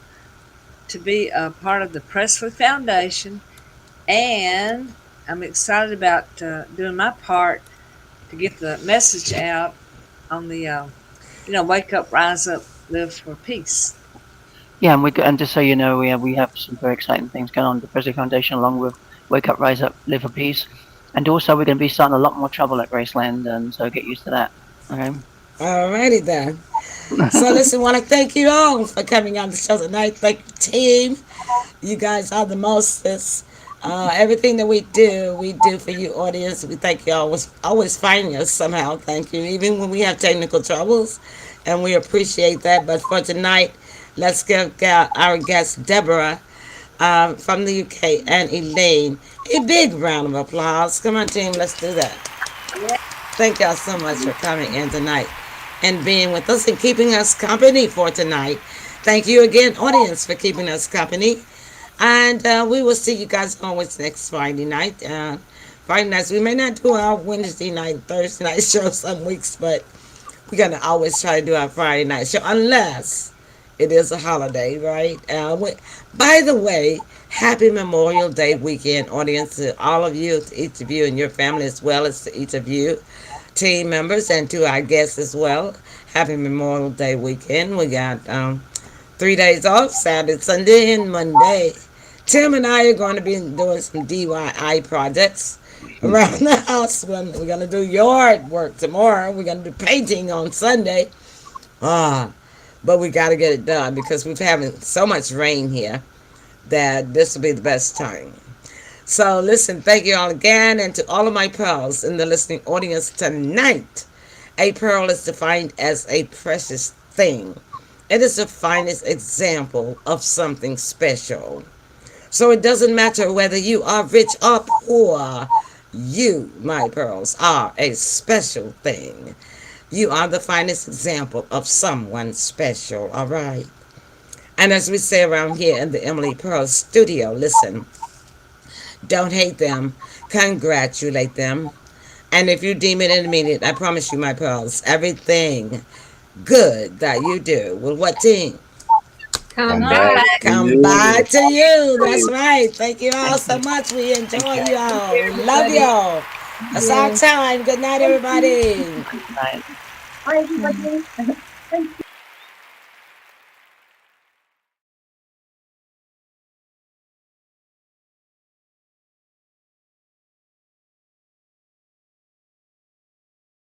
to be a part of the Presley Foundation, and I'm excited about doing my part to get the message out on the, wake up, rise up, live for peace. Yeah, and just so you know, we have some very exciting things going on at the Presley Foundation, along with Wake Up, Rise Up, Live for Peace, and also we're going to be starting a lot more trouble at Graceland, and so get used to that. Okay. Alrighty then. So listen, want to thank you all for coming on the show tonight. Thank you, team. You guys are the mostest. Everything that we do for you, audience. We thank you always finding us somehow. Thank you, even when we have technical troubles, and we appreciate that. But for tonight, let's give our guest Deborah from the UK and Elaine a big round of applause. Come on, team, let's do that. Yeah. Thank y'all so much for coming in tonight and being with us and keeping us company for tonight. Thank you again, audience, for keeping us company. And we will see you guys always next Friday night. Friday nights, we may not do our Wednesday night, Thursday night show some weeks, but we're going to always try to do our Friday night show unless it is a holiday, right? By the way, happy Memorial Day weekend, audience, to all of you, to each of you and your family, as well as to each of you, team members, and to our guests as well. Happy Memorial Day weekend. We got 3 days off, Saturday, Sunday, and Monday. Tim and I are going to be doing some DIY projects around the house. We're going to do yard work tomorrow. We're going to do painting on Sunday. Ah, but we got to get it done because we're having so much rain here that this will be the best time. So listen, thank you all again, and to all of my pearls in the listening audience tonight. A pearl is defined as a precious thing. It is the finest example of something special. So it doesn't matter whether you are rich or poor. You, my pearls, are a special thing. You are the finest example of someone special, all right? And as we say around here in the Emily Pearl studio, listen, don't hate them, congratulate them. And if you deem it and mean it, I promise you, my pearls, everything good that you do will what team? Come Come Come back back. back. to Come you. back to you. That's right. Thank you all Thank so you. much. We Thank enjoy you. you Thank all. you, We love everybody. y'all. That's our Yes. time. Good night, everybody. Right. Bye, everybody. Thank you.